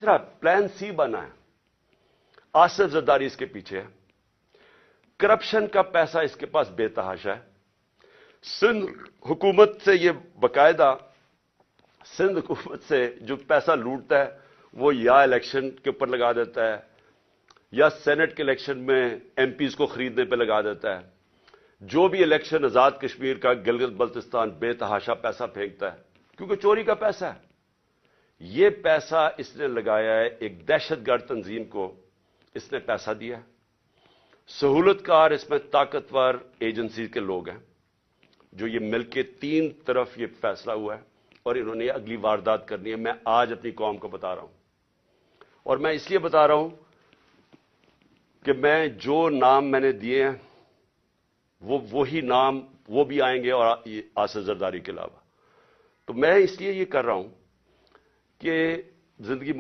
Plan C बना है, आसिफ जरदारी इसके पीछे है, करप्शन का पैसा इसके पास बेतहाशा है। सिंध हुकूमत से ये बाकायदा, सिंध हुकूमत से जो पैसा लूटता है वो या इलेक्शन के ऊपर लगा देता है या सेनेट के इलेक्शन में एमपीज को खरीदने पे लगा देता है। जो भी इलेक्शन आजाद कश्मीर का, गिलगित बल्तिस्तान बेतहाशा पैसा फेंकता है क्योंकि चोरी का पैसा है। ये पैसा इसने लगाया है, एक दहशतगर्द तंजीम को इसने पैसा दिया है। सहूलतकार इसमें ताकतवर एजेंसी के लोग हैं जो ये मिलके तीन तरफ ये फैसला हुआ है और इन्होंने अगली वारदात करनी है। मैं आज अपनी कौम को बता रहा हूं और मैं इसलिए बता रहा हूं कि मैं जो नाम मैंने दिए हैं वही नाम वो भी आएंगे और आसिफ जरदारी के अलावा। तो मैं इसलिए ये कर रहा हूं कि जिंदगी